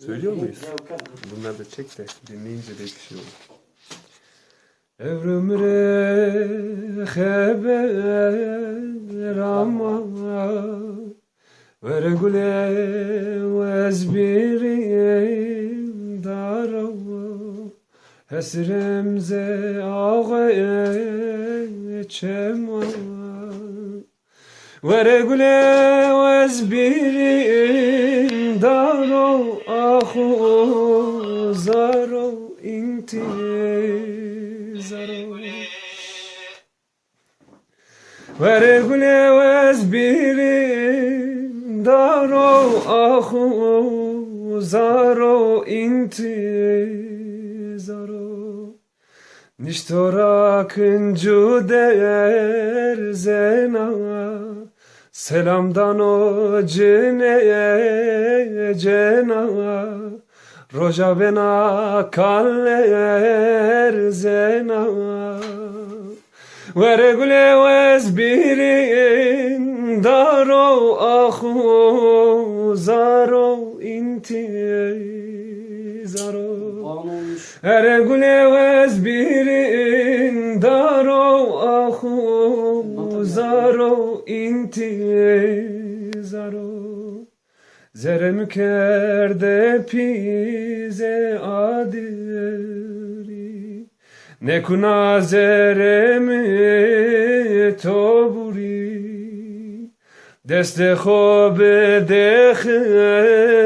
Söylüyor muyuz? Bunları da çek de dinleyince de bir şey olur. Ömrümre haber ama ver güle vezbirim daro hesremze ağe çema ver güle vezbirim daro ahu zaro inti zaro ver güle vezbirim daro ahu zaro inti zaro niştorakın cuder zena selamdan o cine cena roja bena kaller zena ver güle vezbirin daro ahu zaro inti zaro ver güle vezbirin daro ahu zaro inti zaro zere mükerde pize adiri ne kuna zere mi toburi deste khobe de khazri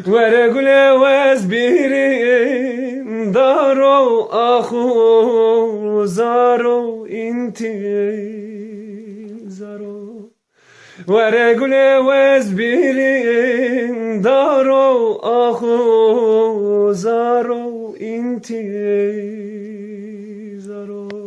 ver güle vezbirin daro ahu zaro inti zaro ver güle vezbirin daro ahu zaro inti zaro